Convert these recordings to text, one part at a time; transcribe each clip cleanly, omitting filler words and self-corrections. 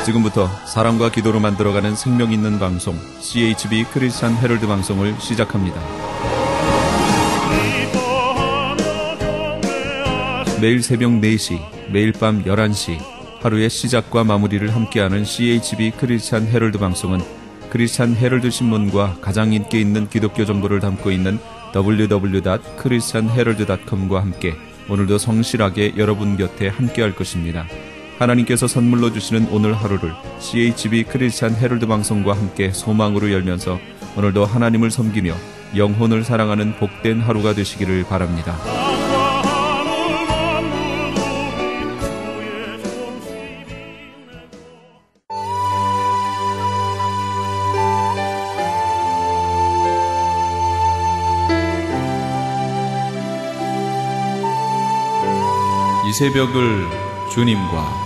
지금부터 사랑과 기도로 만들어가는 생명 있는 방송 CHB 크리스찬 헤럴드 방송을 시작합니다. 매일 새벽 4시, 매일 밤 11시 하루의 시작과 마무리를 함께하는 CHB 크리스찬 헤럴드 방송은 크리스찬 헤럴드 신문과 가장 인기 있는 기독교 정보를 담고 있는 www.christianherald.com과 함께 오늘도 성실하게 여러분 곁에 함께할 것입니다. 하나님께서 선물로 주시는 오늘 하루를 CHB 크리스찬 헤럴드 방송과 함께 소망으로 열면서 오늘도 하나님을 섬기며 영혼을 사랑하는 복된 하루가 되시기를 바랍니다. 이 새벽을 주님과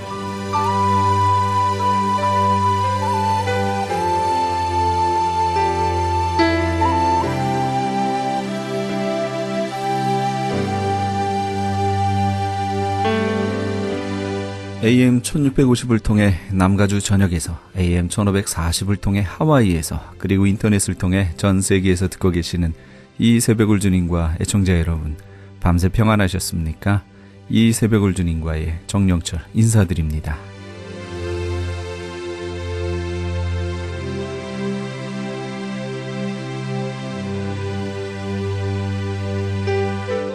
AM 1650을 통해 남가주 전역에서 AM 1540을 통해 하와이에서 그리고 인터넷을 통해 전 세계에서 듣고 계시는 이 새벽을 주님과 애청자 여러분, 밤새 평안하셨습니까? 이 새벽을 주님과의 정영철 인사드립니다.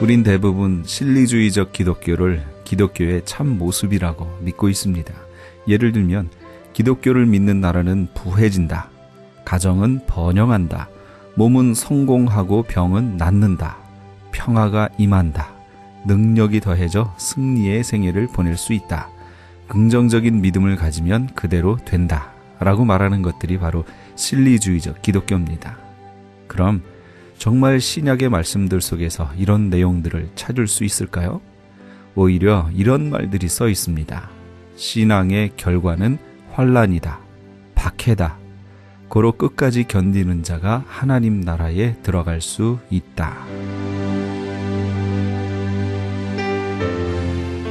우린 대부분 실리주의적 기독교를 기독교의 참 모습이라고 믿고 있습니다. 예를 들면 기독교를 믿는 나라는 부해진다, 가정은 번영한다, 몸은 성공하고 병은 낫는다, 평화가 임한다, 능력이 더해져 승리의 생애를 보낼 수 있다, 긍정적인 믿음을 가지면 그대로 된다 라고 말하는 것들이 바로 실리주의적 기독교입니다. 그럼 정말 신약의 말씀들 속에서 이런 내용들을 찾을 수 있을까요? 오히려 이런 말들이 써 있습니다. 신앙의 결과는 환난이다, 박해다. 고로 끝까지 견디는 자가 하나님 나라에 들어갈 수 있다.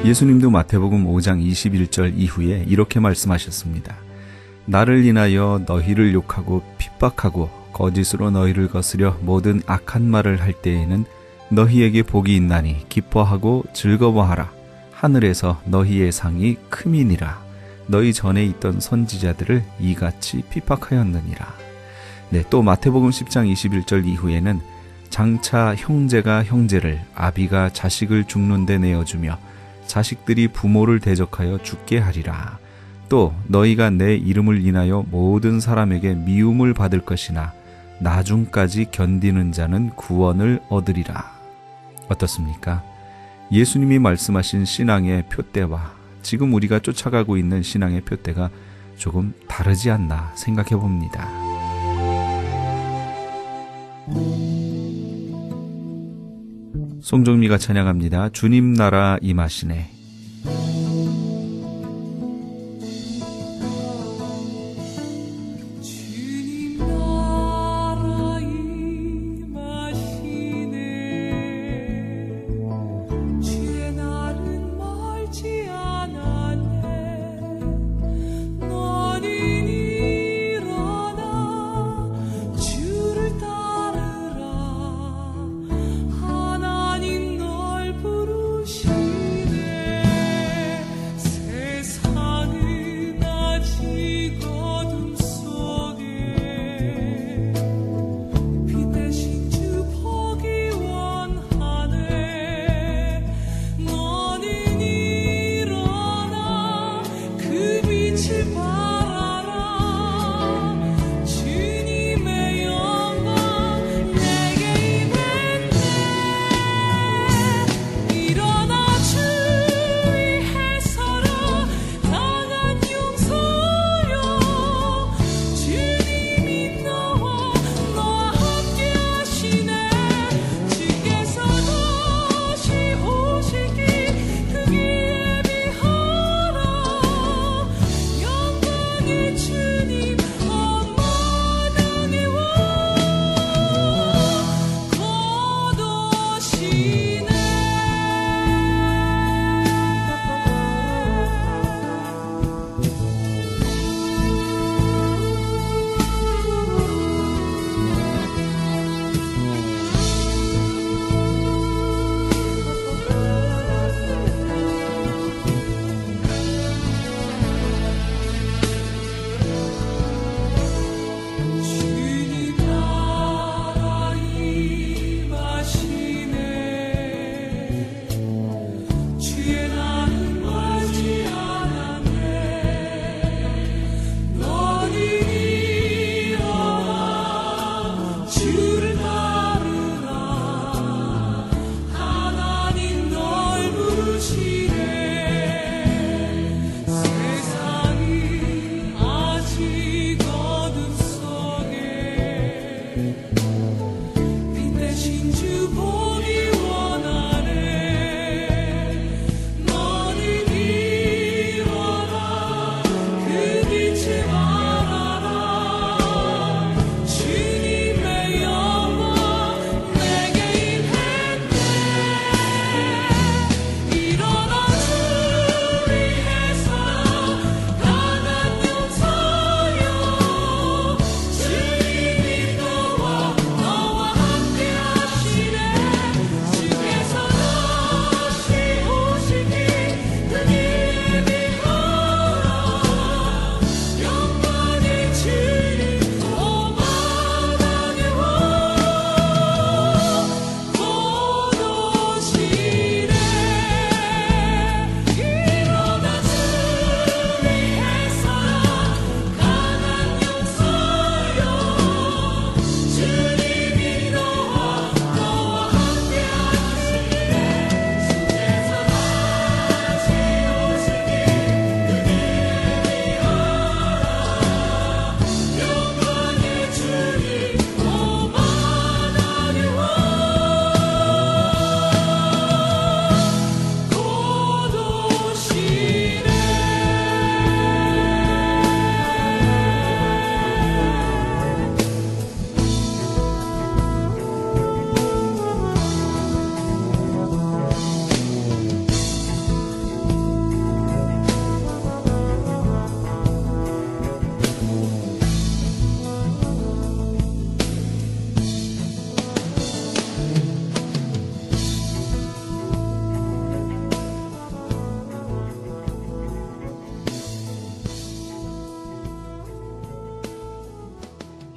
예수님도 마태복음 5장 21절 이후에 이렇게 말씀하셨습니다. 나를 인하여 너희를 욕하고 핍박하고 거짓으로 너희를 거스려 모든 악한 말을 할 때에는 너희에게 복이 있나니 기뻐하고 즐거워하라. 하늘에서 너희의 상이 크미니라. 너희 전에 있던 선지자들을 이같이 핍박하였느니라. 네, 또 마태복음 10장 21절 이후에는 장차 형제가 형제를, 아비가 자식을 죽는 데 내어주며 자식들이 부모를 대적하여 죽게 하리라. 또 너희가 내 이름을 인하여 모든 사람에게 미움을 받을 것이나 나중까지 견디는 자는 구원을 얻으리라. 어떻습니까? 예수님이 말씀하신 신앙의 표대와 지금 우리가 쫓아가고 있는 신앙의 표대가 조금 다르지 않나 생각해 봅니다. 송정미가 찬양합니다. 주님 나라 임하시네. 하나님 널 부르시네.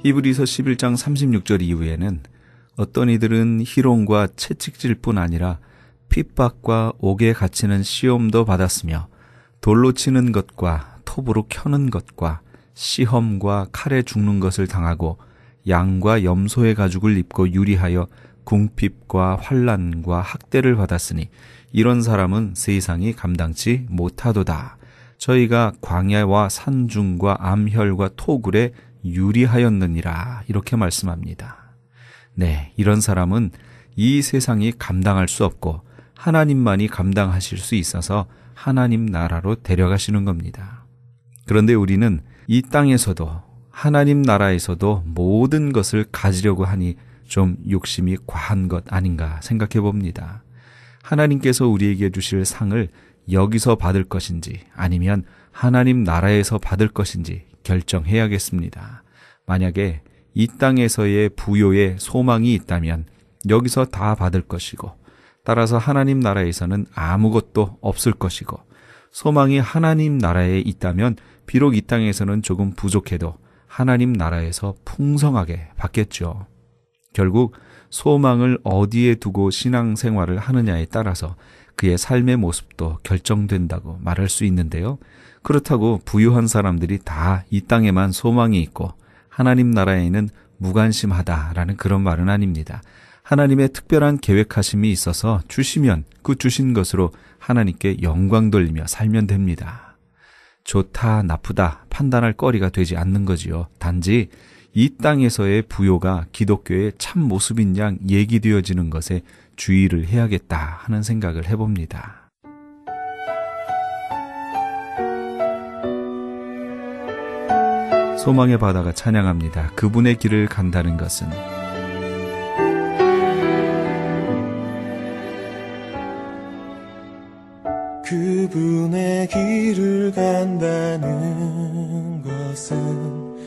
히브리서 11장 36절 이후에는 어떤 이들은 희롱과 채찍질 뿐 아니라 핍박과 옥에 갇히는 시험도 받았으며 돌로 치는 것과 톱으로 켜는 것과 시험과 칼에 죽는 것을 당하고 양과 염소의 가죽을 입고 유리하여 궁핍과 환난과 학대를 받았으니 이런 사람은 세상이 감당치 못하도다. 저희가 광야와 산중과 암혈과 토굴에 유리하였느니라. 이렇게 말씀합니다. 네, 이런 사람은 이 세상이 감당할 수 없고 하나님만이 감당하실 수 있어서 하나님 나라로 데려가시는 겁니다. 그런데 우리는 이 땅에서도 하나님 나라에서도 모든 것을 가지려고 하니 좀 욕심이 과한 것 아닌가 생각해 봅니다. 하나님께서 우리에게 주실 상을 여기서 받을 것인지 아니면 하나님 나라에서 받을 것인지 결정해야겠습니다. 만약에 이 땅에서의 부요에 소망이 있다면 여기서 다 받을 것이고 따라서 하나님 나라에서는 아무것도 없을 것이고 소망이 하나님 나라에 있다면 비록 이 땅에서는 조금 부족해도 하나님 나라에서 풍성하게 받겠죠. 결국 소망을 어디에 두고 신앙생활을 하느냐에 따라서 그의 삶의 모습도 결정된다고 말할 수 있는데요. 그렇다고 부유한 사람들이 다 이 땅에만 소망이 있고 하나님 나라에는 무관심하다라는 그런 말은 아닙니다. 하나님의 특별한 계획하심이 있어서 주시면 그 주신 것으로 하나님께 영광 돌리며 살면 됩니다. 좋다, 나쁘다 판단할 거리가 되지 않는 거지요. 단지 이 땅에서의 부요가 기독교의 참 모습인 양 얘기되어지는 것에 주의를 해야겠다 하는 생각을 해봅니다. 소망의 바다가 찬양합니다. 그분의 길을 간다는 것은 그분의 길을 간다는 것은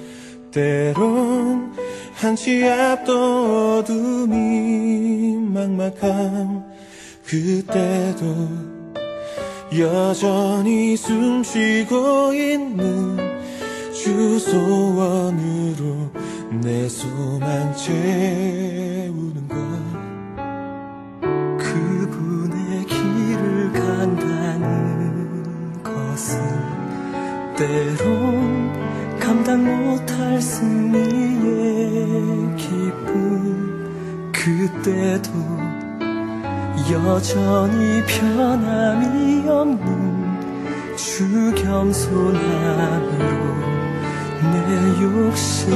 때론 한치 앞도 어둠이 막막함 그때도 여전히 숨쉬고 있는 주 소원으로 내 소망 채우는 것 그분의 길을 간다는 것은 때론 감당 못할 승리의 기쁨 그때도 여전히 변함이 없는 주 겸손함으로 내 욕심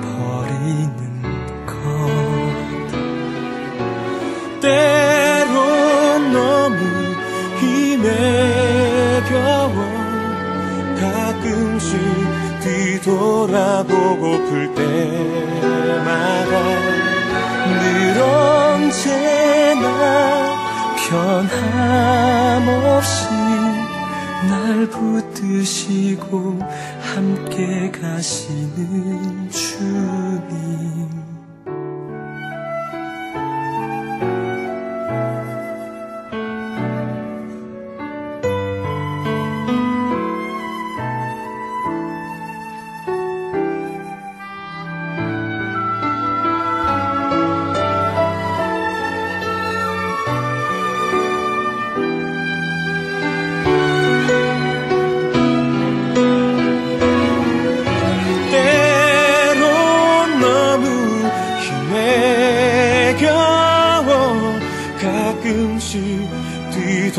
버리는 것 때론 너무 힘에 겨워 가끔씩 뒤돌아보고플 때마다 늘 언제나 변함없이 날 붙드시고 함께 가시는 주님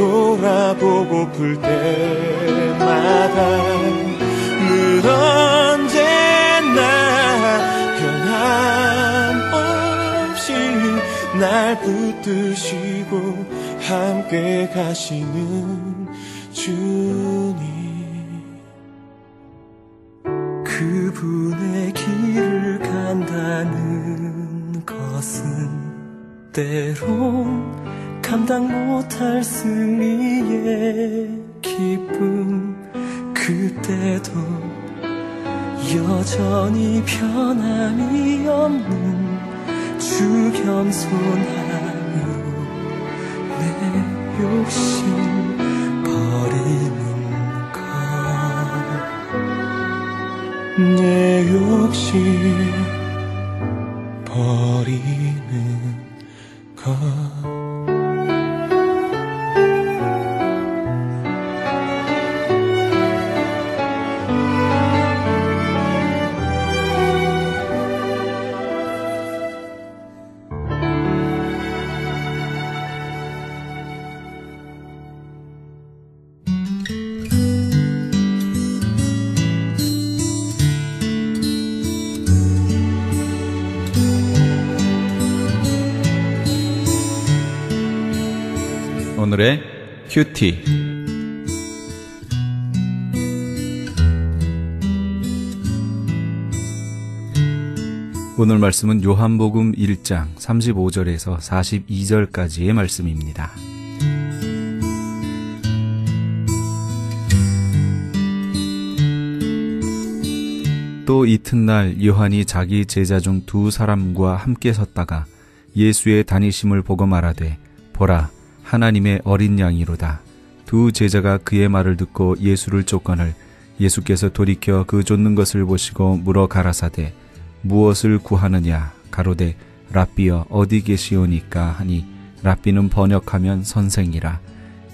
뒤돌아보고플 때마다 늘 언제나 변함없이 날 붙드시고 함께 가시는 주님 그분의 길을 간다는 것은 때론 감당 못할 승리의 기쁨 그때도 여전히 변함이 없는 주 겸손함으로 내 욕심 버리는 것 내 욕심 버리는 것. 오늘의 큐티. 오늘 말씀은 요한복음 1장 35절에서 42절까지의 말씀입니다. 또 이튿날 요한이 자기 제자 중 두 사람과 함께 섰다가 예수의 다니심을 보고 말하되, 보라, 하나님의 어린 양이로다. 두 제자가 그의 말을 듣고 예수를 쫓거늘 예수께서 돌이켜 그 쫓는 것을 보시고 물어 가라사대, 무엇을 구하느냐? 가로되, 랍비여 어디 계시오니까 하니, 랍비는 번역하면 선생이라.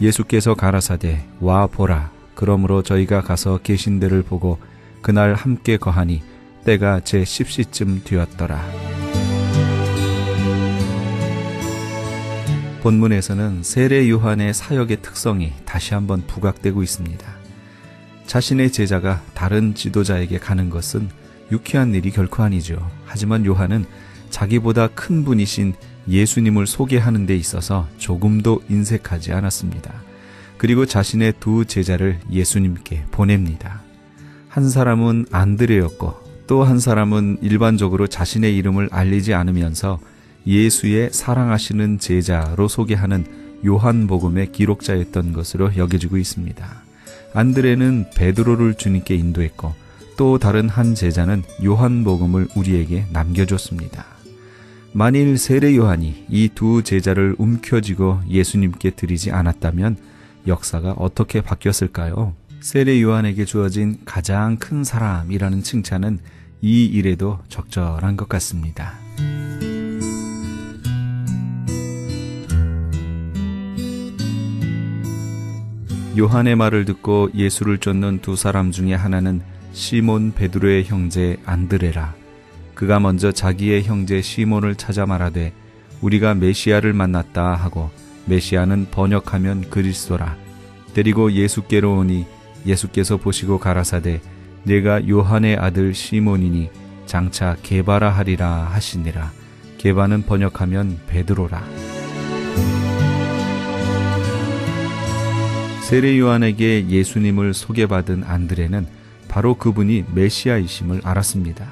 예수께서 가라사대, 와 보라. 그러므로 저희가 가서 계신 데를 보고 그날 함께 거하니 때가 제 10시쯤 되었더라. 본문에서는 세례 요한의 사역의 특성이 다시 한번 부각되고 있습니다. 자신의 제자가 다른 지도자에게 가는 것은 유쾌한 일이 결코 아니죠. 하지만 요한은 자기보다 큰 분이신 예수님을 소개하는 데 있어서 조금도 인색하지 않았습니다. 그리고 자신의 두 제자를 예수님께 보냅니다. 한 사람은 안드레였고 또 한 사람은 일반적으로 자신의 이름을 알리지 않으면서 예수의 사랑하시는 제자로 소개하는 요한복음의 기록자였던 것으로 여겨지고 있습니다. 안드레는 베드로를 주님께 인도했고 또 다른 한 제자는 요한복음을 우리에게 남겨줬습니다. 만일 세례 요한이 이 두 제자를 움켜쥐고 예수님께 드리지 않았다면 역사가 어떻게 바뀌었을까요? 세례 요한에게 주어진 가장 큰 사람이라는 칭찬은 이 일에도 적절한 것 같습니다. 요한의 말을 듣고 예수를 쫓는 두 사람 중에 하나는 시몬 베드로의 형제 안드레라. 그가 먼저 자기의 형제 시몬을 찾아 말하되, 우리가 메시아를 만났다 하고, 메시아는 번역하면 그리스도라. 데리고 예수께로 오니 예수께서 보시고 가라사대, 내가 요한의 아들 시몬이니 장차 게바라 하리라 하시니라. 게바는 번역하면 베드로라. 세례 요한에게 예수님을 소개받은 안드레는 바로 그분이 메시아이심을 알았습니다.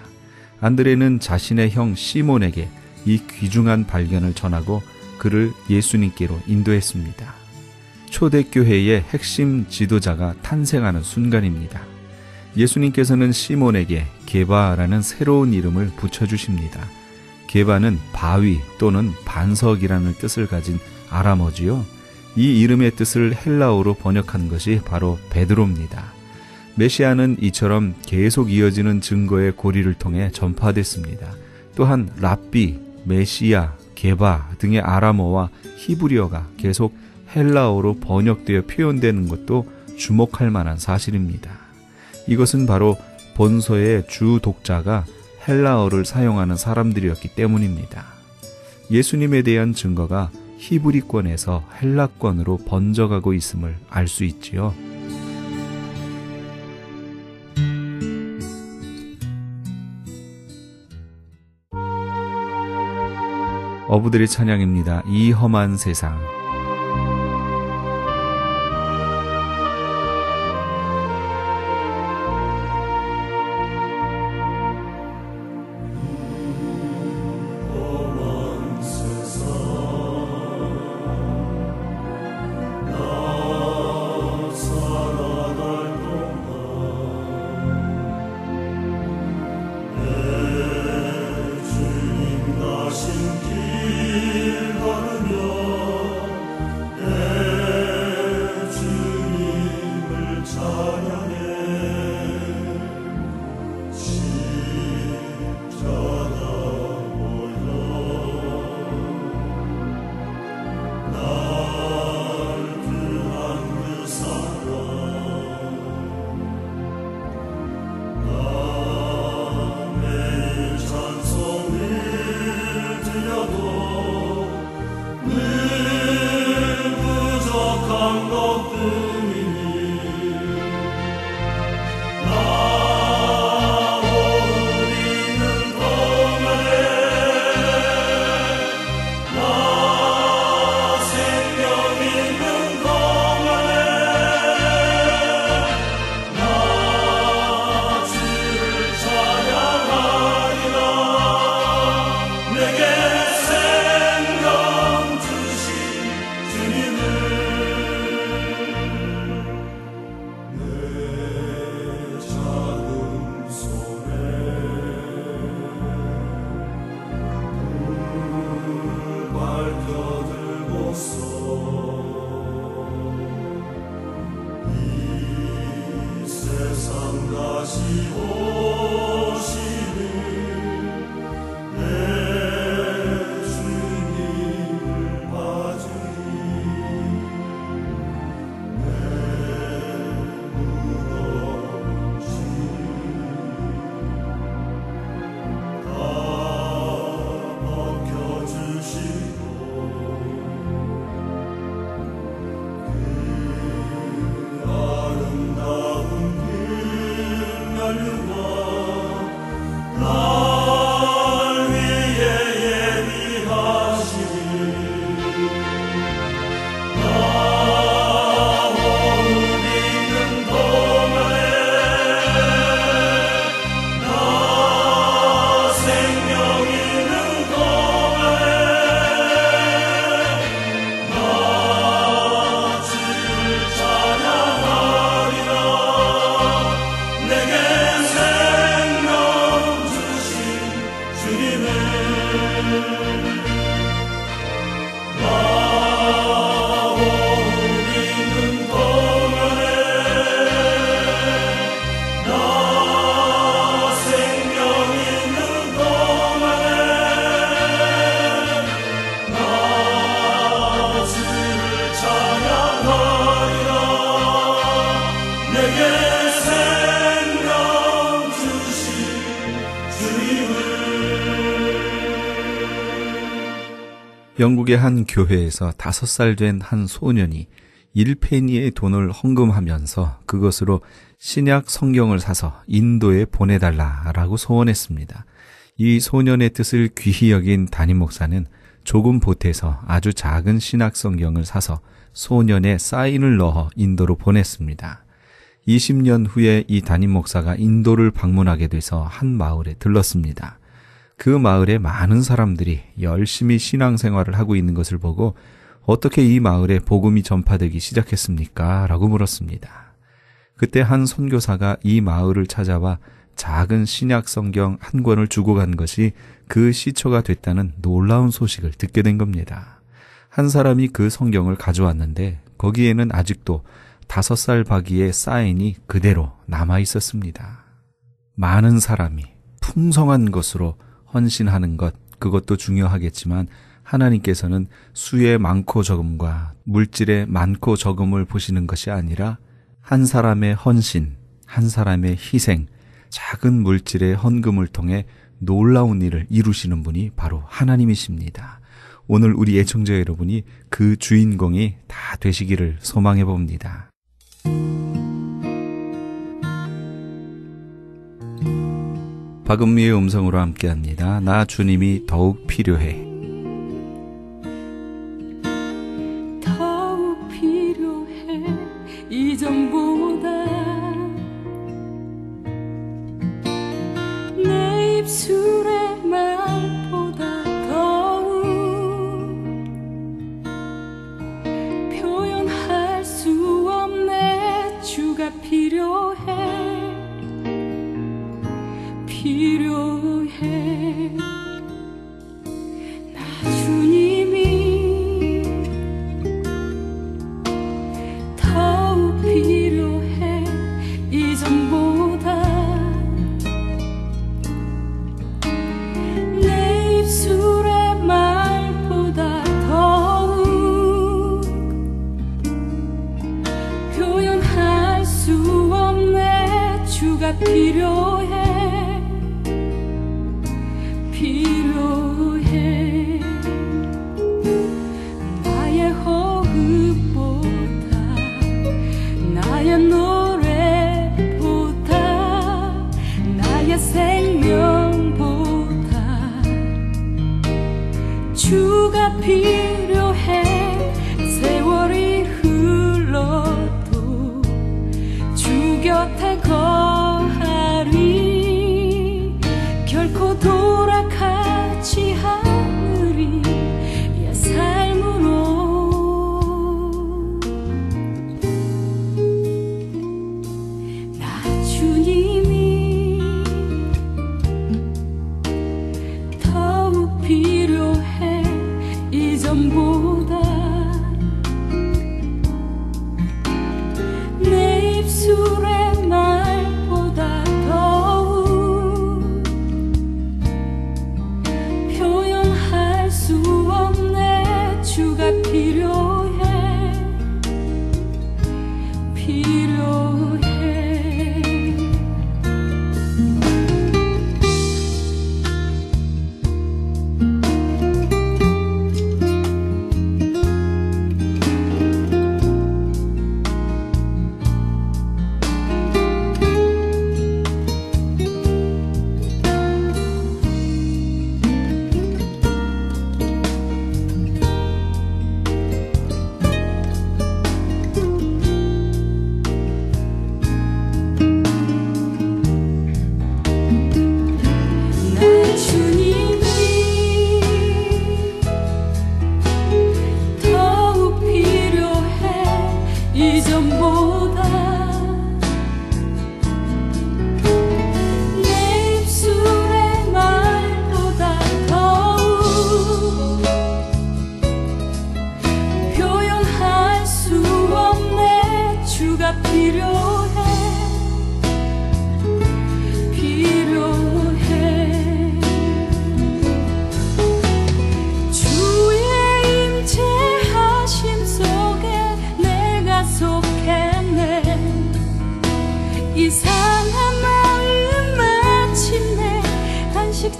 안드레는 자신의 형 시몬에게 이 귀중한 발견을 전하고 그를 예수님께로 인도했습니다. 초대교회의 핵심 지도자가 탄생하는 순간입니다. 예수님께서는 시몬에게 게바라는 새로운 이름을 붙여주십니다. 게바는 바위 또는 반석이라는 뜻을 가진 아람어지요. 이 이름의 뜻을 헬라어로 번역한 것이 바로 베드로입니다. 메시아는 이처럼 계속 이어지는 증거의 고리를 통해 전파됐습니다. 또한 랍비, 메시아, 게바 등의 아람어와 히브리어가 계속 헬라어로 번역되어 표현되는 것도 주목할 만한 사실입니다. 이것은 바로 본서의 주 독자가 헬라어를 사용하는 사람들이었기 때문입니다. 예수님에 대한 증거가 히브리권에서 헬라권으로 번져가고 있음을 알 수 있지요. 어부들의 찬양입니다. 이 험한 세상. 길 걸으며 영국의 한 교회에서 5살 된 한 소년이 1페니의 돈을 헌금하면서 그것으로 신약 성경을 사서 인도에 보내달라라고 소원했습니다. 이 소년의 뜻을 귀히 여긴 담임 목사는 조금 보태서 아주 작은 신약 성경을 사서 소년의 사인을 넣어 인도로 보냈습니다. 20년 후에 이 담임 목사가 인도를 방문하게 돼서 한 마을에 들렀습니다. 그 마을에 많은 사람들이 열심히 신앙생활을 하고 있는 것을 보고 어떻게 이 마을에 복음이 전파되기 시작했습니까? 라고 물었습니다. 그때 한 선교사가 이 마을을 찾아와 작은 신약 성경 한 권을 주고 간 것이 그 시초가 됐다는 놀라운 소식을 듣게 된 겁니다. 한 사람이 그 성경을 가져왔는데 거기에는 아직도 5살 바기의 사인이 그대로 남아 있었습니다. 많은 사람이 풍성한 것으로 헌신하는 것, 그것도 중요하겠지만 하나님께서는 수의 많고 적음과 물질의 많고 적음을 보시는 것이 아니라 한 사람의 헌신, 한 사람의 희생, 작은 물질의 헌금을 통해 놀라운 일을 이루시는 분이 바로 하나님이십니다. 오늘 우리 애청자 여러분이 그 주인공이 다 되시기를 소망해 봅니다. 박은미의 음성으로 함께합니다. 나 주님이 더욱 필요해. 더욱 필요해 이전보다 내 입술의 말보다 더욱 표현할 수 없네 주가 필요해 나 주님이 더욱 필요해 이전보다 내 입술의 말보다 더욱 표현할 수 없네 주가 필요해 나의 호흡보다 나의 노래보다 나의 생명보다 주가 필요해 세월이 흘러도 주 곁에 거하리 결코 돌아가지 않으리 옛 삶으로 나 주님이 더욱 필요해 이전보다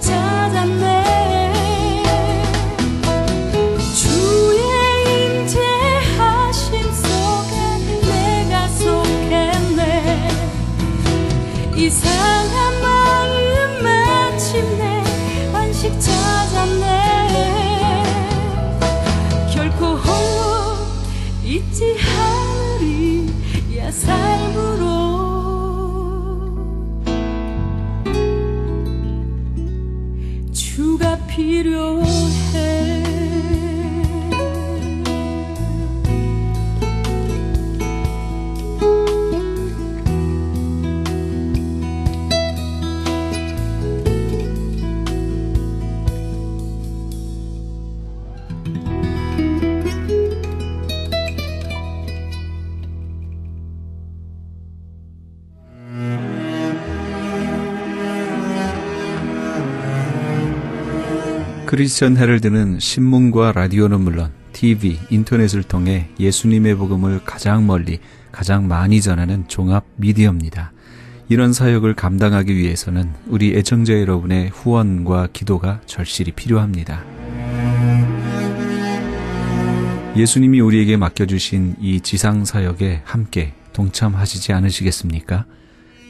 찾았네. 주의 임재하심 속에 내가 속했네. 이상한 마음 마침내 안식 찾았네. 결코 홀로 있지 않으리 야 삶으로. 주가 필요해. 크리스천 헤럴드는 신문과 라디오는 물론 TV, 인터넷을 통해 예수님의 복음을 가장 멀리, 가장 많이 전하는 종합 미디어입니다. 이런 사역을 감당하기 위해서는 우리 애청자 여러분의 후원과 기도가 절실히 필요합니다. 예수님이 우리에게 맡겨주신 이 지상 사역에 함께 동참하시지 않으시겠습니까?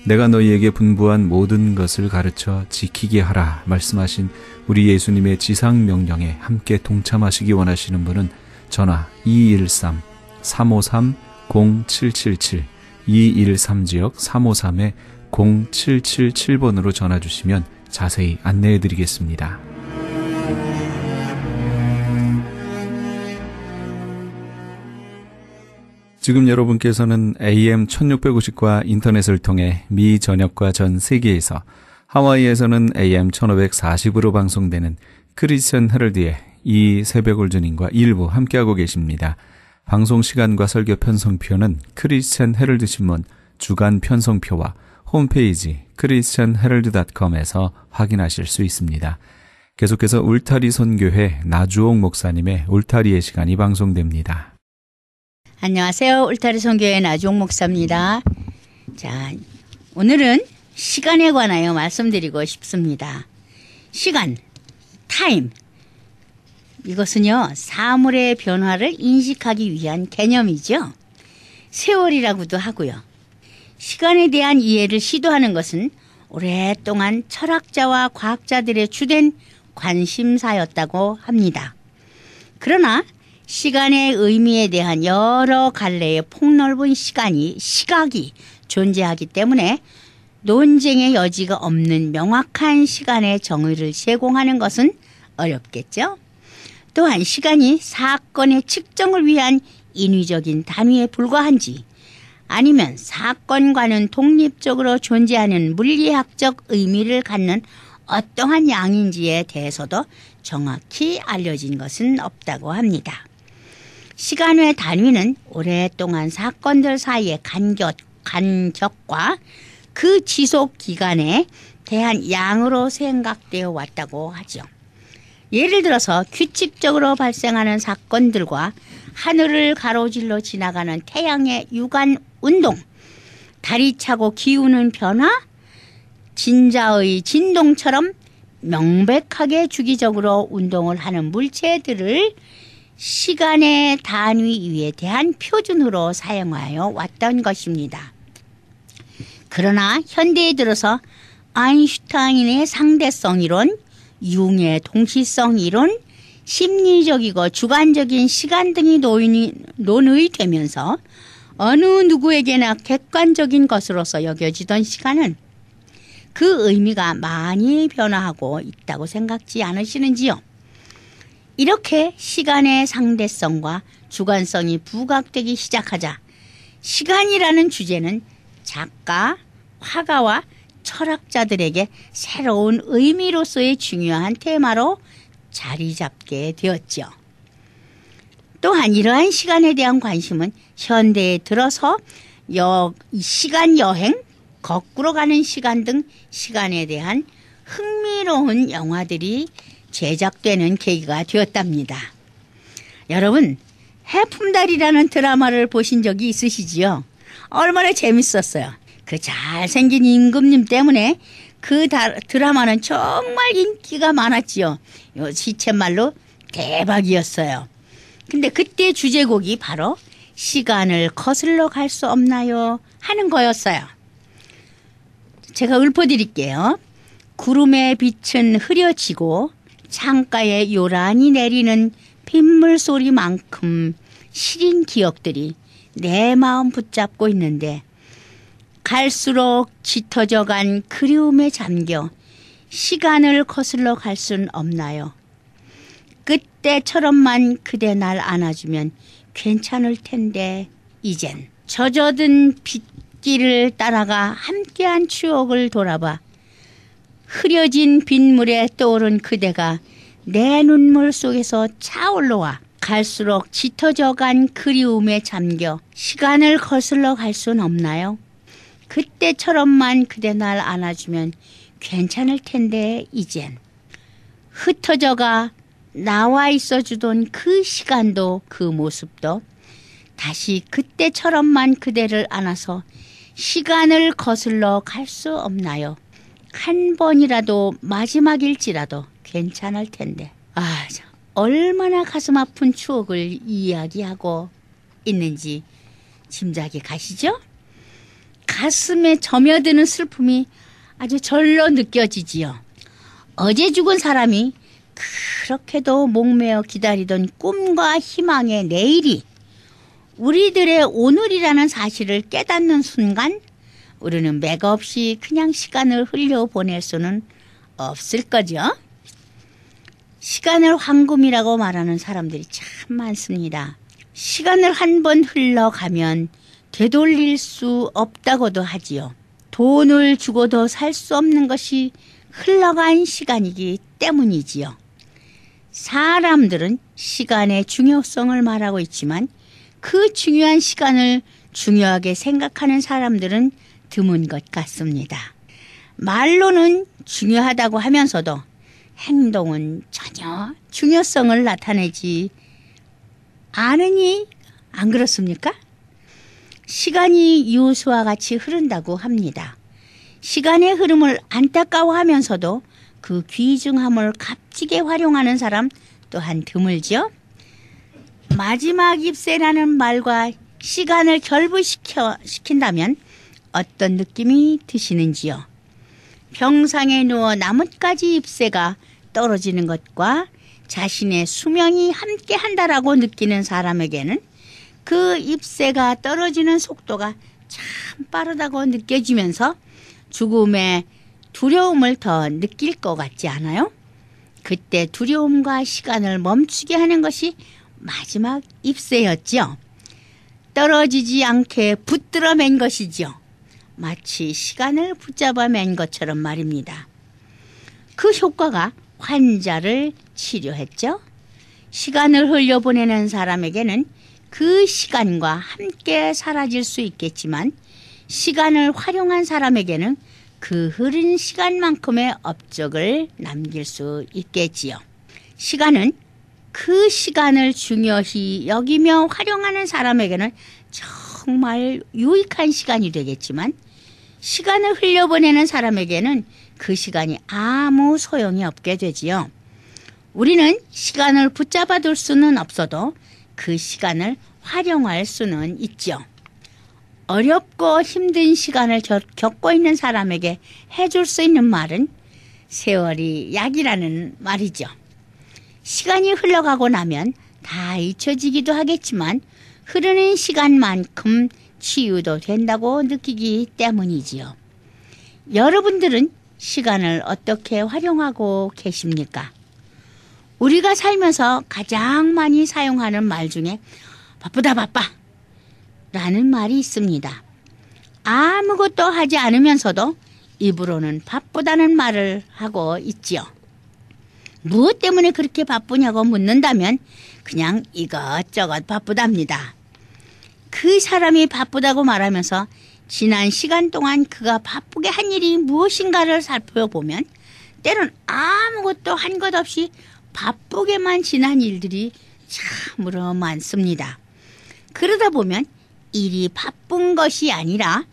내가 너희에게 분부한 모든 것을 가르쳐 지키게 하라 말씀하신 우리 예수님의 지상 명령에 함께 동참하시기 원하시는 분은 전화 213-353-0777 213지역 353-0777번으로 전화 주시면 자세히 안내해 드리겠습니다. 지금 여러분께서는 AM 1650과 인터넷을 통해 미 전역과 전 세계에서, 하와이에서는 AM 1540으로 방송되는 크리스천 헤럴드의 이 새벽 울주님과 일부 함께하고 계십니다. 방송 시간과 설교 편성표는 크리스천 헤럴드 신문 주간 편성표와 홈페이지 christianherald.com에서 확인하실 수 있습니다. 계속해서 울타리 선교회 나주옥 목사님의 울타리의 시간이 방송됩니다. 안녕하세요. 울타리 선교회 나주옥 목사입니다. 자, 오늘은 시간에 관하여 말씀드리고 싶습니다. 시간, 타임. 이것은요, 사물의 변화를 인식하기 위한 개념이죠. 세월이라고도 하고요. 시간에 대한 이해를 시도하는 것은 오랫동안 철학자와 과학자들의 주된 관심사였다고 합니다. 그러나 시간의 의미에 대한 여러 갈래의 폭넓은 시각이 존재하기 때문에 논쟁의 여지가 없는 명확한 시간의 정의를 제공하는 것은 어렵겠죠. 또한 시간이 사건의 측정을 위한 인위적인 단위에 불과한지, 아니면 사건과는 독립적으로 존재하는 물리학적 의미를 갖는 어떠한 양인지에 대해서도 정확히 알려진 것은 없다고 합니다. 시간의 단위는 오랫동안 사건들 사이의 간격과 그 지속 기간에 대한 양으로 생각되어 왔다고 하죠. 예를 들어서 규칙적으로 발생하는 사건들과 하늘을 가로질러 지나가는 태양의 유관 운동, 달이 차고 기우는 변화, 진자의 진동처럼 명백하게 주기적으로 운동을 하는 물체들을 시간의 단위에 대한 표준으로 사용하여 왔던 것입니다. 그러나 현대에 들어서 아인슈타인의 상대성 이론, 융의 동시성 이론, 심리적이고 주관적인 시간 등이 논의되면서 어느 누구에게나 객관적인 것으로서 여겨지던 시간은 그 의미가 많이 변화하고 있다고 생각지 않으시는지요? 이렇게 시간의 상대성과 주관성이 부각되기 시작하자 시간이라는 주제는 작가, 화가와 철학자들에게 새로운 의미로서의 중요한 테마로 자리 잡게 되었죠. 또한 이러한 시간에 대한 관심은 현대에 들어서 시간 여행, 거꾸로 가는 시간 등 시간에 대한 흥미로운 영화들이 제작되는 계기가 되었답니다. 여러분, 해품달이라는 드라마를 보신 적이 있으시지요? 얼마나 재밌었어요. 그 잘생긴 임금님 때문에 그 드라마는 정말 인기가 많았지요. 요 시쳇말로 대박이었어요. 근데 그때 주제곡이 바로 시간을 거슬러 갈 수 없나요? 하는 거였어요. 제가 읊어드릴게요. 구름의 빛은 흐려지고 창가에 요란히 내리는 빗물 소리만큼 시린 기억들이 내 마음 붙잡고 있는데 갈수록 짙어져 간 그리움에 잠겨 시간을 거슬러 갈 순 없나요? 그때처럼만 그대 날 안아주면 괜찮을 텐데 이젠 젖어든 빗길을 따라가 함께한 추억을 돌아봐 흐려진 빗물에 떠오른 그대가 내 눈물 속에서 차올라와 갈수록 짙어져 간 그리움에 잠겨 시간을 거슬러 갈 순 없나요? 그때처럼만 그대 날 안아주면 괜찮을 텐데 이젠 흩어져가 나와 있어주던 그 시간도 그 모습도 다시 그때처럼만 그대를 안아서 시간을 거슬러 갈 수 없나요? 한 번이라도 마지막일지라도 괜찮을 텐데. 아, 얼마나 가슴 아픈 추억을 이야기하고 있는지 짐작이 가시죠? 가슴에 점여드는 슬픔이 아주 절로 느껴지지요. 어제 죽은 사람이 그렇게도 목매어 기다리던 꿈과 희망의 내일이 우리들의 오늘이라는 사실을 깨닫는 순간 우리는 맥없이 그냥 시간을 흘려보낼 수는 없을 거죠. 시간을 황금이라고 말하는 사람들이 참 많습니다. 시간을 한 번 흘러가면 되돌릴 수 없다고도 하지요. 돈을 주고도 살 수 없는 것이 흘러간 시간이기 때문이지요. 사람들은 시간의 중요성을 말하고 있지만 그 중요한 시간을 중요하게 생각하는 사람들은 드문 것 같습니다. 말로는 중요하다고 하면서도 행동은 전혀 중요성을 나타내지 않으니 안 그렇습니까? 시간이 유수와 같이 흐른다고 합니다. 시간의 흐름을 안타까워하면서도 그 귀중함을 값지게 활용하는 사람 또한 드물죠. 마지막 입새라는 말과 시간을 결부시킨다면 어떤 느낌이 드시는지요? 병상에 누워 나뭇가지 잎새가 떨어지는 것과 자신의 수명이 함께 한다라고 느끼는 사람에게는 그 잎새가 떨어지는 속도가 참 빠르다고 느껴지면서 죽음의 두려움을 더 느낄 것 같지 않아요? 그때 두려움과 시간을 멈추게 하는 것이 마지막 잎새였죠. 떨어지지 않게 붙들어 맨 것이죠. 마치 시간을 붙잡아 맨 것처럼 말입니다. 그 효과가 환자를 치료했죠. 시간을 흘려보내는 사람에게는 그 시간과 함께 사라질 수 있겠지만 시간을 활용한 사람에게는 그 흐른 시간만큼의 업적을 남길 수 있겠지요. 시간은 그 시간을 중요시 여기며 활용하는 사람에게는 정말 유익한 시간이 되겠지만 시간을 흘려보내는 사람에게는 그 시간이 아무 소용이 없게 되지요. 우리는 시간을 붙잡아 둘 수는 없어도 그 시간을 활용할 수는 있죠. 어렵고 힘든 시간을 겪고 있는 사람에게 해줄 수 있는 말은 세월이 약이라는 말이죠. 시간이 흘러가고 나면 다 잊혀지기도 하겠지만 흐르는 시간만큼 치유도 된다고 느끼기 때문이지요. 여러분들은 시간을 어떻게 활용하고 계십니까? 우리가 살면서 가장 많이 사용하는 말 중에 바쁘다 바빠 라는 말이 있습니다. 아무것도 하지 않으면서도 입으로는 바쁘다는 말을 하고 있지요. 무엇 때문에 그렇게 바쁘냐고 묻는다면 그냥 이것저것 바쁘답니다. 그 사람이 바쁘다고 말하면서 지난 시간 동안 그가 바쁘게 한 일이 무엇인가를 살펴보면 때론 아무것도 한 것 없이 바쁘게만 지난 일들이 참으로 많습니다. 그러다 보면 일이 바쁜 것이 아니라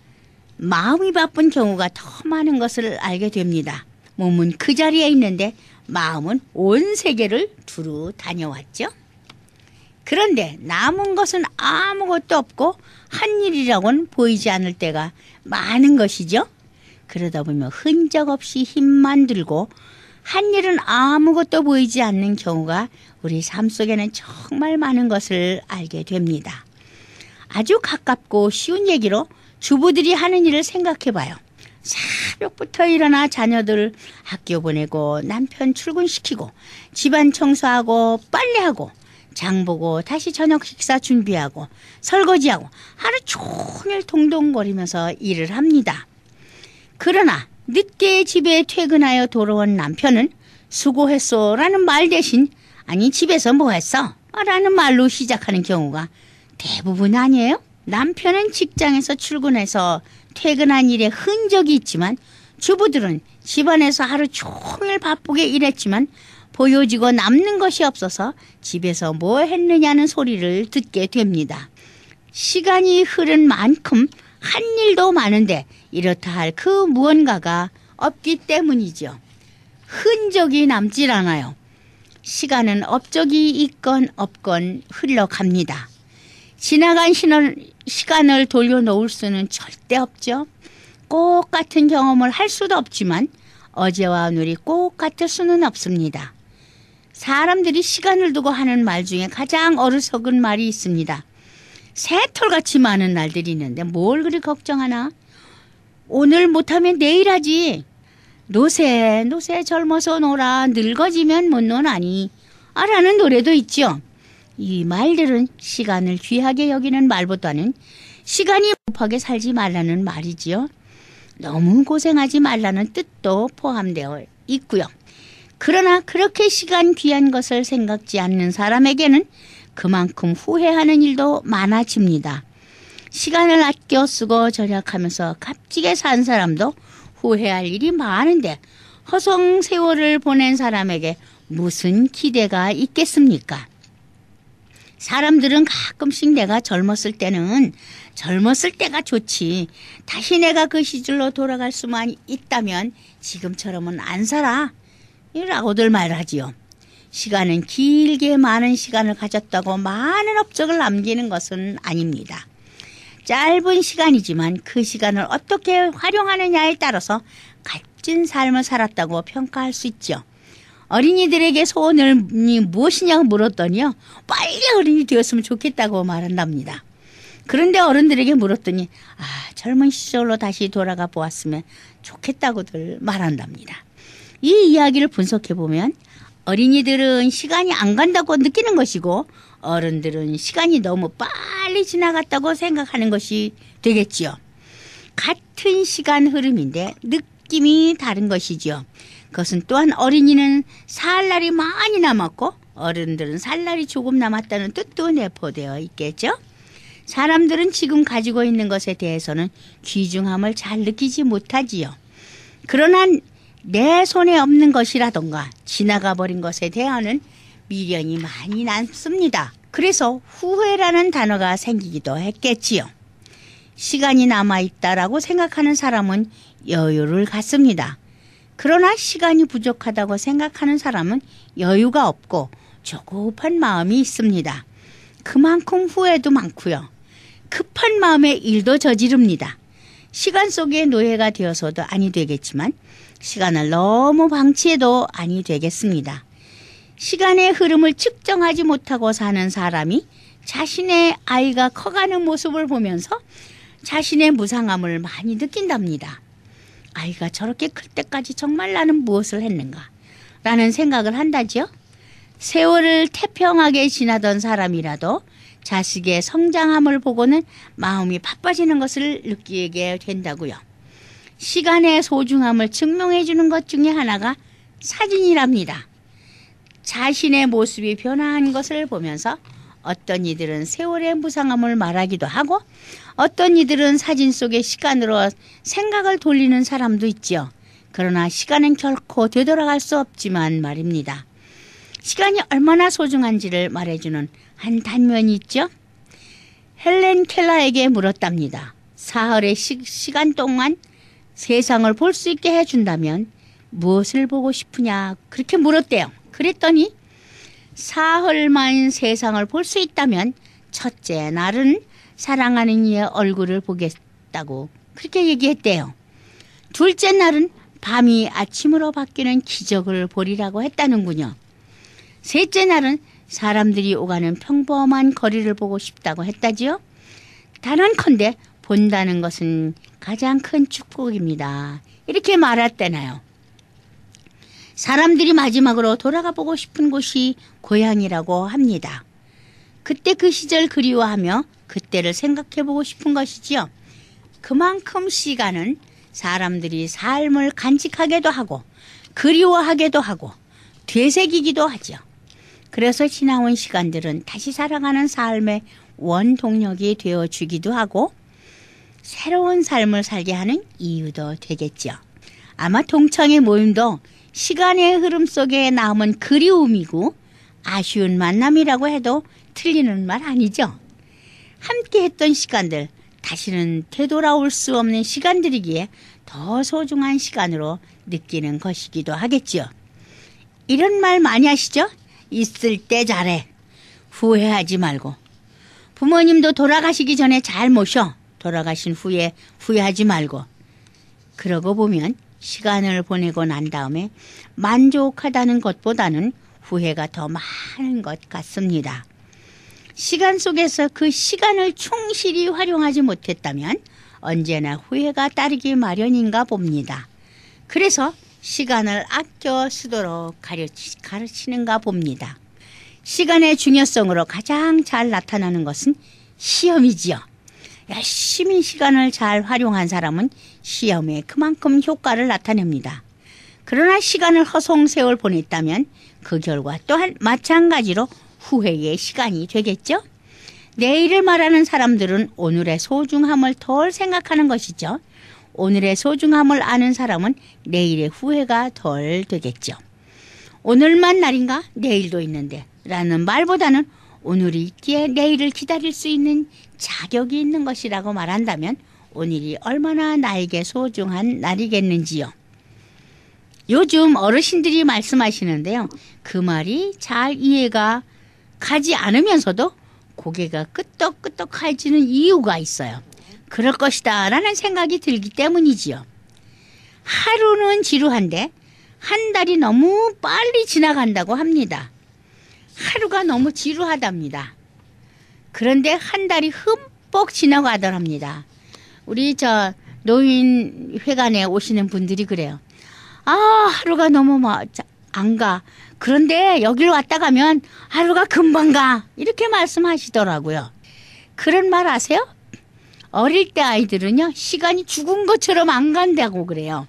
마음이 바쁜 경우가 더 많은 것을 알게 됩니다. 몸은 그 자리에 있는데 마음은 온 세계를 두루 다녀왔죠. 그런데 남은 것은 아무것도 없고 한 일이라고는 보이지 않을 때가 많은 것이죠. 그러다 보면 흔적 없이 힘만 들고 한 일은 아무것도 보이지 않는 경우가 우리 삶 속에는 정말 많은 것을 알게 됩니다. 아주 가깝고 쉬운 얘기로 주부들이 하는 일을 생각해 봐요. 새벽부터 일어나 자녀들 학교 보내고 남편 출근시키고 집안 청소하고 빨래하고 장 보고 다시 저녁 식사 준비하고 설거지하고 하루 종일 동동거리면서 일을 합니다. 그러나 늦게 집에 퇴근하여 돌아온 남편은 수고했어 라는 말 대신 아니 집에서 뭐 했어? 라는 말로 시작하는 경우가 대부분 아니에요? 남편은 직장에서 출근해서 퇴근한 일에 흔적이 있지만 주부들은 집안에서 하루 종일 바쁘게 일했지만 보여지고 남는 것이 없어서 집에서 뭐 했느냐는 소리를 듣게 됩니다. 시간이 흐른 만큼 한 일도 많은데 이렇다 할 그 무언가가 없기 때문이죠. 흔적이 남질 않아요. 시간은 업적이 있건 없건 흘러갑니다. 지나간 시간을 돌려놓을 수는 절대 없죠. 꼭 같은 경험을 할 수도 없지만 어제와 오늘이 꼭 같을 수는 없습니다. 사람들이 시간을 두고 하는 말 중에 가장 어리석은 말이 있습니다. 새털같이 많은 날들이 있는데 뭘 그리 걱정하나? 오늘 못하면 내일 하지. 노새 젊어서 놀아 늙어지면 못 노나니 라는 노래도 있죠. 이 말들은 시간을 귀하게 여기는 말보다는 시간이 급하게 살지 말라는 말이지요. 너무 고생하지 말라는 뜻도 포함되어 있고요. 그러나 그렇게 시간 귀한 것을 생각지 않는 사람에게는 그만큼 후회하는 일도 많아집니다. 시간을 아껴 쓰고 절약하면서 값지게 산 사람도 후회할 일이 많은데 허송 세월을 보낸 사람에게 무슨 기대가 있겠습니까? 사람들은 가끔씩 내가 젊었을 때는 젊었을 때가 좋지. 다시 내가 그 시절로 돌아갈 수만 있다면 지금처럼은 안 살아. 라고들 말하지요. 시간은 길게 많은 시간을 가졌다고 많은 업적을 남기는 것은 아닙니다. 짧은 시간이지만 그 시간을 어떻게 활용하느냐에 따라서 값진 삶을 살았다고 평가할 수 있죠. 어린이들에게 소원을 무엇이냐고 물었더니요. 빨리 어른이 되었으면 좋겠다고 말한답니다. 그런데 어른들에게 물었더니 젊은 시절로 다시 돌아가 보았으면 좋겠다고들 말한답니다. 이 이야기를 분석해보면 어린이들은 시간이 안 간다고 느끼는 것이고 어른들은 시간이 너무 빨리 지나갔다고 생각하는 것이 되겠지요. 같은 시간 흐름인데 느낌이 다른 것이지요. 그것은 또한 어린이는 살 날이 많이 남았고 어른들은 살 날이 조금 남았다는 뜻도 내포되어 있겠죠. 사람들은 지금 가지고 있는 것에 대해서는 귀중함을 잘 느끼지 못하지요. 그러나 내 손에 없는 것이라던가 지나가 버린 것에 대하는 미련이 많이 남습니다. 그래서 후회라는 단어가 생기기도 했겠지요. 시간이 남아있다라고 생각하는 사람은 여유를 갖습니다. 그러나 시간이 부족하다고 생각하는 사람은 여유가 없고 조급한 마음이 있습니다. 그만큼 후회도 많고요. 급한 마음에 일도 저지릅니다. 시간 속의 노예가 되어서도 아니 되겠지만 시간을 너무 방치해도 아니 되겠습니다. 시간의 흐름을 측정하지 못하고 사는 사람이 자신의 아이가 커가는 모습을 보면서 자신의 무상함을 많이 느낀답니다. 아이가 저렇게 클 때까지 정말 나는 무엇을 했는가 라는 생각을 한다지요. 세월을 태평하게 지나던 사람이라도 자식의 성장함을 보고는 마음이 바빠지는 것을 느끼게 된다고요. 시간의 소중함을 증명해 주는 것 중에 하나가 사진이랍니다. 자신의 모습이 변화한 것을 보면서 어떤 이들은 세월의 무상함을 말하기도 하고 어떤 이들은 사진 속의 시간으로 생각을 돌리는 사람도 있죠. 그러나 시간은 결코 되돌아갈 수 없지만 말입니다. 시간이 얼마나 소중한지를 말해주는 한 단면이 있죠. 헬렌 켈러에게 물었답니다. 사흘의 시간 동안 세상을 볼 수 있게 해준다면 무엇을 보고 싶으냐 그렇게 물었대요. 그랬더니 사흘만 세상을 볼 수 있다면 첫째 날은 사랑하는 이의 얼굴을 보겠다고 그렇게 얘기했대요. 둘째 날은 밤이 아침으로 바뀌는 기적을 보리라고 했다는군요. 셋째 날은 사람들이 오가는 평범한 거리를 보고 싶다고 했다지요. 단언컨대 본다는 것은 가장 큰 축복입니다. 이렇게 말했대나요. 사람들이 마지막으로 돌아가 보고 싶은 곳이 고향이라고 합니다. 그때 그 시절 그리워하며 그때를 생각해 보고 싶은 것이지요. 그만큼 시간은 사람들이 삶을 간직하게도 하고 그리워하게도 하고 되새기기도 하죠. 그래서 지나온 시간들은 다시 살아가는 삶의 원동력이 되어주기도 하고 새로운 삶을 살게 하는 이유도 되겠죠. 아마 동창회 모임도 시간의 흐름 속에 남은 그리움이고 아쉬운 만남이라고 해도 틀리는 말 아니죠. 함께 했던 시간들, 다시는 되돌아올 수 없는 시간들이기에 더 소중한 시간으로 느끼는 것이기도 하겠죠. 이런 말 많이 하시죠? 있을 때 잘해. 후회하지 말고. 부모님도 돌아가시기 전에 잘 모셔. 돌아가신 후에 후회하지 말고. 그러고 보면 시간을 보내고 난 다음에 만족하다는 것보다는 후회가 더 많은 것 같습니다. 시간 속에서 그 시간을 충실히 활용하지 못했다면 언제나 후회가 따르기 마련인가 봅니다. 그래서 시간을 아껴 쓰도록 가르치는가 봅니다. 시간의 중요성으로 가장 잘 나타나는 것은 시험이지요. 열심히 시간을 잘 활용한 사람은 시험에 그만큼 효과를 나타냅니다. 그러나 시간을 허송세월 보냈다면 그 결과 또한 마찬가지로 후회의 시간이 되겠죠. 내일을 말하는 사람들은 오늘의 소중함을 덜 생각하는 것이죠. 오늘의 소중함을 아는 사람은 내일의 후회가 덜 되겠죠. 오늘만 날인가? 내일도 있는데 라는 말보다는 오늘이 있기에 내일을 기다릴 수 있는 자격이 있는 것이라고 말한다면 오늘이 얼마나 나에게 소중한 날이겠는지요. 요즘 어르신들이 말씀하시는데요. 그 말이 잘 이해가 가지 않으면서도 고개가 끄덕끄덕해지는 이유가 있어요. 그럴 것이다 라는 생각이 들기 때문이지요. 하루는 지루한데 한 달이 너무 빨리 지나간다고 합니다. 하루가 너무 지루하답니다. 그런데 한 달이 흠뻑 지나가더랍니다. 우리 노인회관에 오시는 분들이 그래요. 아, 하루가 너무 안 가. 그런데 여길 왔다 가면 하루가 금방 가. 이렇게 말씀하시더라고요. 그런 말 아세요? 어릴 때 아이들은요, 시간이 죽은 것처럼 안 간다고 그래요.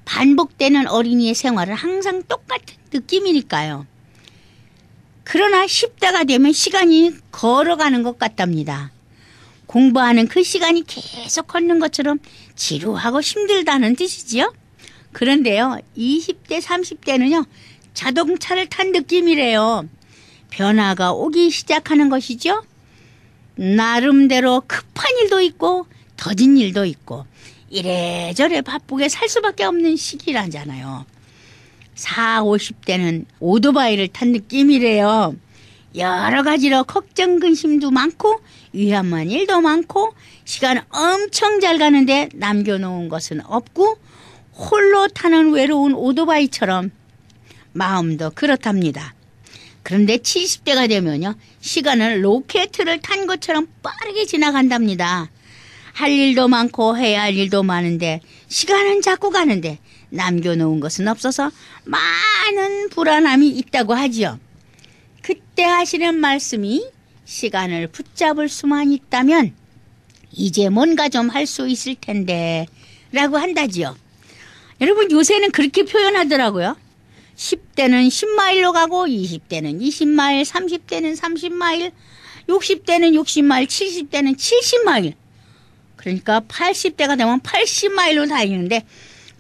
반복되는 어린이의 생활은 항상 똑같은 느낌이니까요. 그러나 10대가 되면 시간이 걸어가는 것 같답니다. 공부하는 그 시간이 계속 걷는 것처럼 지루하고 힘들다는 뜻이지요. 그런데요, 20대, 30대는요, 자동차를 탄 느낌이래요. 변화가 오기 시작하는 것이죠. 나름대로 급한 일도 있고 더딘 일도 있고 이래저래 바쁘게 살 수밖에 없는 시기라잖아요. 40, 50대는 오토바이를 탄 느낌이래요. 여러 가지로 걱정, 근심도 많고 위험한 일도 많고 시간 엄청 잘 가는데 남겨놓은 것은 없고 홀로 타는 외로운 오토바이처럼 마음도 그렇답니다. 그런데 70대가 되면요, 시간은 로켓을 탄 것처럼 빠르게 지나간답니다. 할 일도 많고 해야 할 일도 많은데 시간은 자꾸 가는데 남겨놓은 것은 없어서 많은 불안함이 있다고 하지요. 그때 하시는 말씀이 시간을 붙잡을 수만 있다면 이제 뭔가 좀 할 수 있을 텐데 라고 한다지요. 여러분, 요새는 그렇게 표현하더라고요. 10대는 10마일로 가고 20대는 20마일, 30대는 30마일, 60대는 60마일, 70대는 70마일. 그러니까 80대가 되면 80마일로 달리는데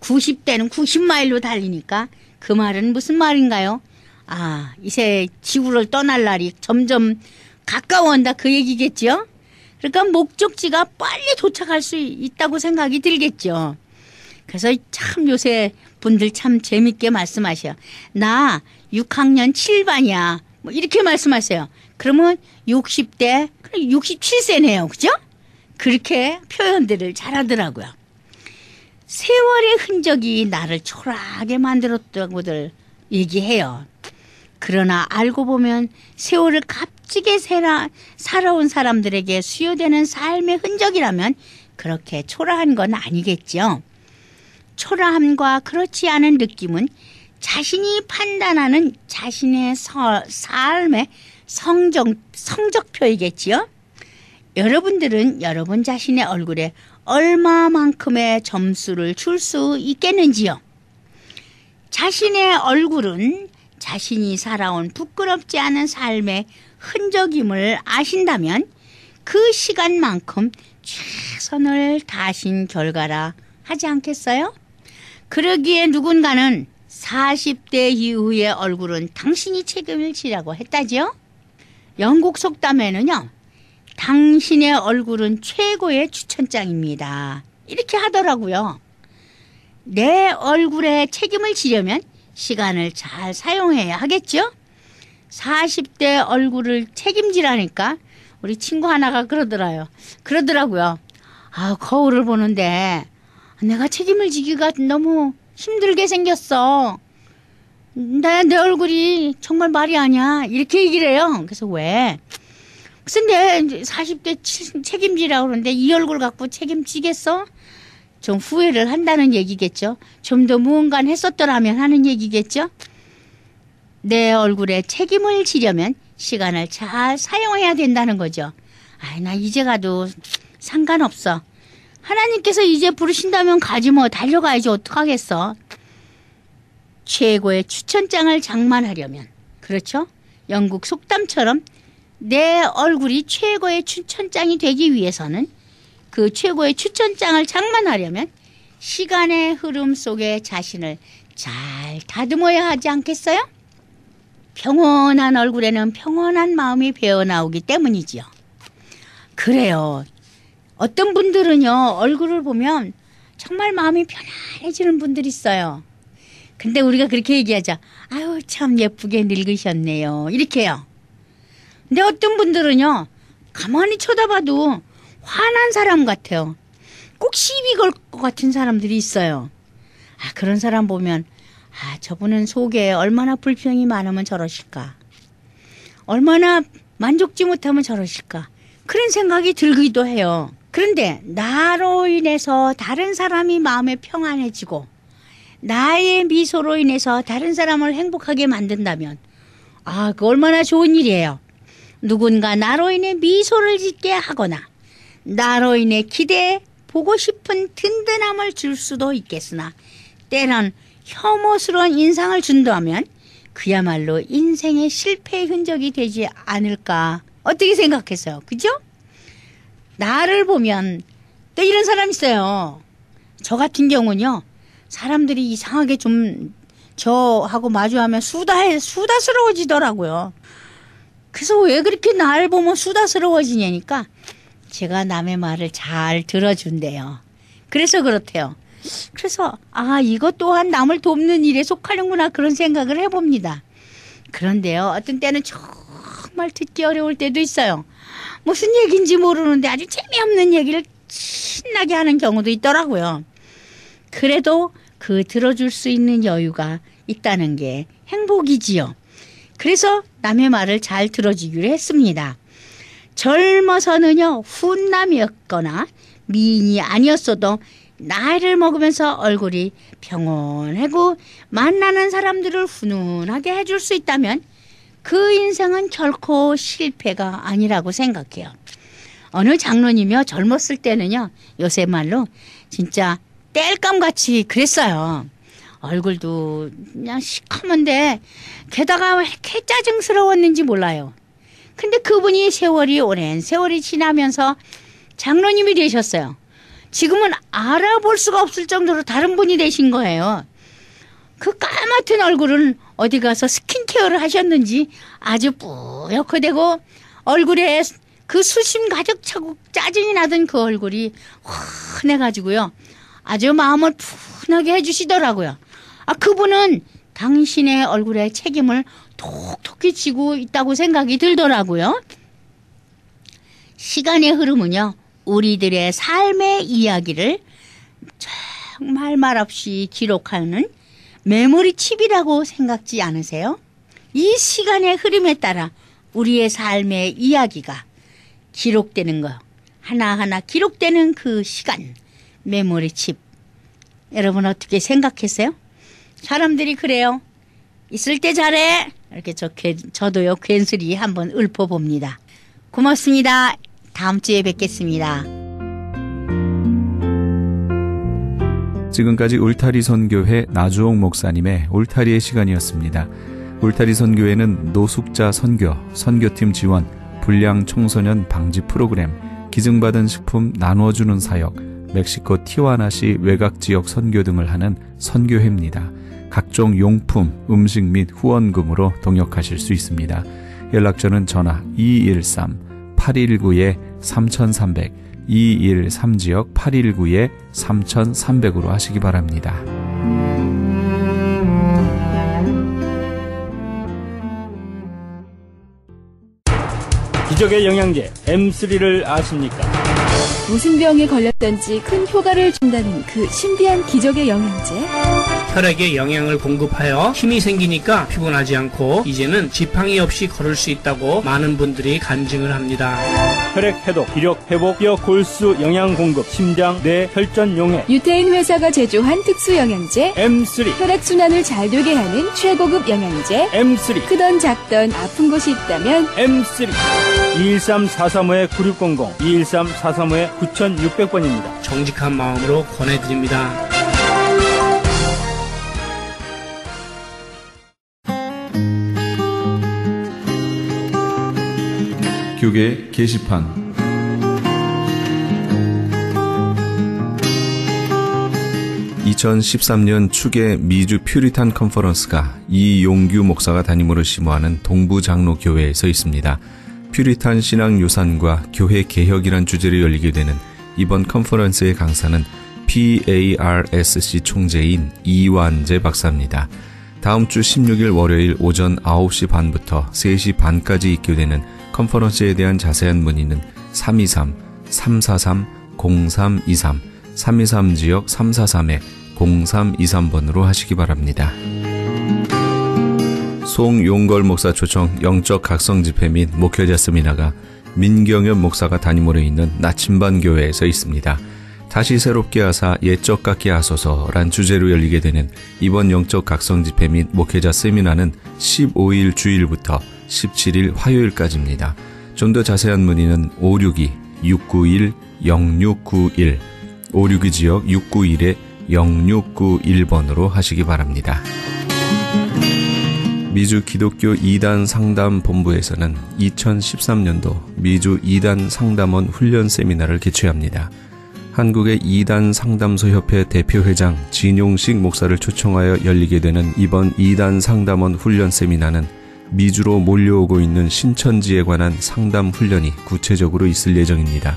90대는 90마일로 달리니까 그 말은 무슨 말인가요? 아, 이제 지구를 떠날 날이 점점 가까워온다 그 얘기겠죠? 그러니까 목적지가 빨리 도착할 수 있다고 생각이 들겠죠. 그래서 참 요새 분들 참 재밌게 말씀하셔요. 나 6학년 7반이야. 뭐 이렇게 말씀하세요. 그러면 60대, 67세네요. 그죠? 그렇게 표현들을 잘하더라고요. 세월의 흔적이 나를 초라하게 만들었다고들 얘기해요. 그러나 알고 보면 세월을 값지게 살아온 사람들에게 수요되는 삶의 흔적이라면 그렇게 초라한 건 아니겠죠. 초라함과 그렇지 않은 느낌은 자신이 판단하는 자신의 삶의 성적표이겠지요. 여러분들은 여러분 자신의 얼굴에 얼마만큼의 점수를 줄 수 있겠는지요. 자신의 얼굴은 자신이 살아온 부끄럽지 않은 삶의 흔적임을 아신다면 그 시간만큼 최선을 다하신 결과라 하지 않겠어요? 그러기에 누군가는 40대 이후의 얼굴은 당신이 책임을 지라고 했다지요. 영국 속담에는요. 당신의 얼굴은 최고의 추천장입니다. 이렇게 하더라고요. 내 얼굴에 책임을 지려면 시간을 잘 사용해야 하겠죠? 40대 얼굴을 책임지라니까 우리 친구 하나가 그러더라고요. 아, 거울을 보는데 내가 책임을 지기가 너무 힘들게 생겼어. 내 얼굴이 정말 말이 아니야. 이렇게 얘기를 해요. 그래서 왜? 무슨 내 40대 책임지라고 그러는데 이 얼굴 갖고 책임지겠어? 좀 후회를 한다는 얘기겠죠. 좀 더 무언가 했었더라면 하는 얘기겠죠. 내 얼굴에 책임을 지려면 시간을 잘 사용해야 된다는 거죠. 아이, 나 이제 가도 상관없어. 하나님께서 이제 부르신다면 가지 뭐 달려가야지 어떡하겠어. 최고의 추천장을 장만하려면 그렇죠? 영국 속담처럼 내 얼굴이 최고의 추천장이 되기 위해서는 그 최고의 추천장을 장만하려면 시간의 흐름 속에 자신을 잘 다듬어야 하지 않겠어요? 평온한 얼굴에는 평온한 마음이 배어나오기 때문이지요. 그래요. 어떤 분들은요, 얼굴을 보면 정말 마음이 편안해지는 분들이 있어요. 근데 우리가 그렇게 얘기하자. 아유, 참 예쁘게 늙으셨네요. 이렇게요. 근데 어떤 분들은요, 가만히 쳐다봐도 화난 사람 같아요. 꼭 시비 걸 것 같은 사람들이 있어요. 아, 그런 사람 보면, 아, 저분은 속에 얼마나 불평이 많으면 저러실까. 얼마나 만족지 못하면 저러실까. 그런 생각이 들기도 해요. 그런데 나로 인해서 다른 사람이 마음에 평안해지고 나의 미소로 인해서 다른 사람을 행복하게 만든다면 아, 그 얼마나 좋은 일이에요. 누군가 나로 인해 미소를 짓게 하거나 나로 인해 기대해 보고 싶은 든든함을 줄 수도 있겠으나 때론 혐오스러운 인상을 준다면 그야말로 인생의 실패의 흔적이 되지 않을까. 어떻게 생각했어요? 그죠? 나를 보면 또 이런 사람 있어요. 저 같은 경우는요. 사람들이 이상하게 좀 저하고 마주하면 수다스러워지더라고요. 그래서 왜 그렇게 나를 보면 수다스러워지냐니까 제가 남의 말을 잘 들어준대요. 그래서 그렇대요. 그래서 아, 이것 또한 남을 돕는 일에 속하는구나 그런 생각을 해봅니다. 그런데요. 어떤 때는 정말 듣기 어려울 때도 있어요. 무슨 얘기인지 모르는데 아주 재미없는 얘기를 신나게 하는 경우도 있더라고요. 그래도 그 들어줄 수 있는 여유가 있다는 게 행복이지요. 그래서 남의 말을 잘 들어주기로 했습니다. 젊어서는요, 훈남이었거나 미인이 아니었어도 나이를 먹으면서 얼굴이 평온하고 만나는 사람들을 훈훈하게 해줄 수 있다면 그 인생은 결코 실패가 아니라고 생각해요. 어느 장로님이요, 젊었을 때는요, 요새 말로 진짜 땔감같이 그랬어요. 얼굴도 그냥 시커먼데 게다가 왜 이렇게 짜증스러웠는지 몰라요. 근데 그분이 오랜 세월이 지나면서 장로님이 되셨어요. 지금은 알아볼 수가 없을 정도로 다른 분이 되신 거예요. 그 까맣은 얼굴은 어디 가서 스킨케어를 하셨는지 아주 뿌옇게 되고 얼굴에 그 수심 가득 차고 짜증이 나던 그 얼굴이 환해가지고요. 아주 마음을 푸근하게 해주시더라고요. 그분은 당신의 얼굴에 책임을 톡톡히 지고 있다고 생각이 들더라고요. 시간의 흐름은요, 우리들의 삶의 이야기를 정말 말없이 기록하는 메모리 칩이라고 생각지 않으세요? 이 시간의 흐름에 따라 우리의 삶의 이야기가 기록되는 거, 하나하나 기록되는 그 시간, 메모리 칩. 여러분 어떻게 생각했어요? 사람들이 그래요. 있을 때 잘해. 이렇게 저도요, 괜스레 한번 읊어봅니다. 고맙습니다. 다음 주에 뵙겠습니다. 지금까지 울타리 선교회 나주홍 목사님의 울타리의 시간이었습니다. 울타리 선교회는 노숙자 선교, 선교팀 지원, 불량 청소년 방지 프로그램, 기증받은 식품 나눠주는 사역, 멕시코 티와나시 외곽지역 선교 등을 하는 선교회입니다. 각종 용품, 음식 및 후원금으로 동역하실 수 있습니다. 연락처는 전화 213-819-3300, 213지역 819-3300으로 하시기 바랍니다. 기적의 영양제 M3를 아십니까? 무슨 병에 걸렸던지 큰 효과를 준다는 그 신비한 기적의 영양제. 혈액에 영양을 공급하여 힘이 생기니까 피곤하지 않고 이제는 지팡이 없이 걸을 수 있다고 많은 분들이 간증을 합니다. 혈액 해독, 기력 회복, 뼈 골수 영양 공급, 심장, 뇌, 혈전 용해. 유태인 회사가 제조한 특수 영양제 M3. 혈액 순환을 잘 되게 하는 최고급 영양제 M3. 크던 작던 아픈 곳이 있다면 M3. 213-435-9600, 213-435-9600번입니다. 정직한 마음으로 권해드립니다. 교계 게시판. (2013년) 축의 미주 퓨리탄 컨퍼런스가 이용규 목사가 담임으로 심호하는 동부장로교회에서 있습니다. 퓨리탄 신앙 유산과 교회 개혁이란 주제로 열리게 되는 이번 컨퍼런스의 강사는 PARSC 총재인 이완재 박사입니다. 다음 주 16일 월요일 오전 9시 반부터 3시 반까지 있게 되는 컨퍼런스에 대한 자세한 문의는 323-343-0323, 323지역 343-0323번으로 하시기 바랍니다. 송용걸 목사 초청 영적 각성 집회 및 목회자 세미나가 민경엽 목사가 담임으로 있는 나침반 교회에서 있습니다. 다시 새롭게 하사 옛적 같게 하소서란 주제로 열리게 되는 이번 영적 각성 집회 및 목회자 세미나는 15일 주일부터 17일 화요일까지입니다. 좀 더 자세한 문의는 562-691-0691, 562지역 691-0691번으로 하시기 바랍니다. 미주 기독교 2단 상담 본부에서는 2013년도 미주 2단 상담원 훈련 세미나를 개최합니다. 한국의 2단 상담소 협회 대표회장 진용식 목사를 초청하여 열리게 되는 이번 2단 상담원 훈련 세미나는 미주로 몰려오고 있는 신천지에 관한 상담 훈련이 구체적으로 있을 예정입니다.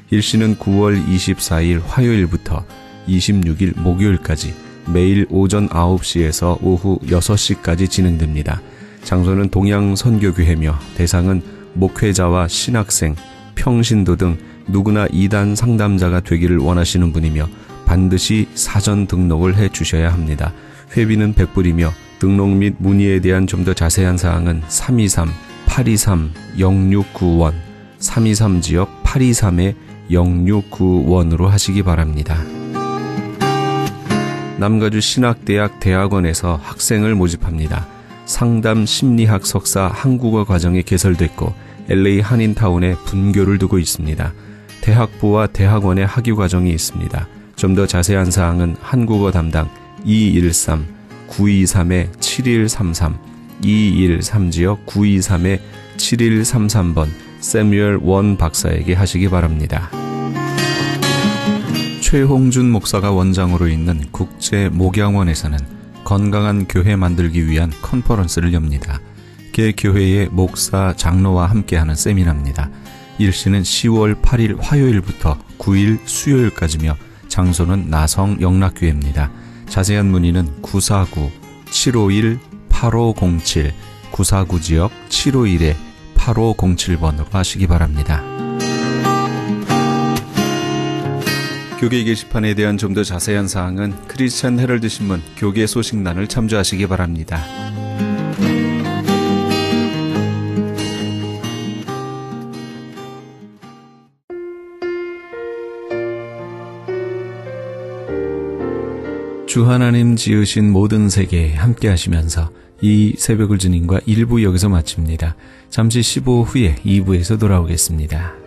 일시는 9월 24일 화요일부터 26일 목요일까지 매일 오전 9시에서 오후 6시까지 진행됩니다. 장소는 동양선교교회며 대상은 목회자와 신학생, 평신도 등 누구나 2단 상담자가 되기를 원하시는 분이며 반드시 사전 등록을 해 주셔야 합니다. 회비는 100불이며 등록 및 문의에 대한 좀 더 자세한 사항은 323-823-0691, 323지역 823-0691으로 하시기 바랍니다. 남가주 신학대학 대학원에서 학생을 모집합니다. 상담 심리학 석사 한국어 과정이 개설됐고 LA 한인타운에 분교를 두고 있습니다. 대학부와 대학원의 학위 과정이 있습니다. 좀 더 자세한 사항은 한국어 담당 213-923-7133, 213지역 923-7133번 세뮤얼 원 박사에게 하시기 바랍니다. 최홍준 목사가 원장으로 있는 국제목양원에서는 건강한 교회 만들기 위한 컨퍼런스를 엽니다. 개 교회의 목사, 장로와 함께하는 세미나입니다. 일시는 10월 8일 화요일부터 9일 수요일까지며 장소는 나성 영락교회입니다. 자세한 문의는 949-751-8507 949 지역 751-8507번으로 하시기 바랍니다. 교계 게시판에 대한 좀 더 자세한 사항은 크리스찬 헤럴드 신문 교계 소식란을 참조하시기 바랍니다. 주 하나님 지으신 모든 세계에 함께 하시면서 이 새벽을 주님과 1부 여기서 마칩니다. 잠시 15분 후에 2부에서 돌아오겠습니다.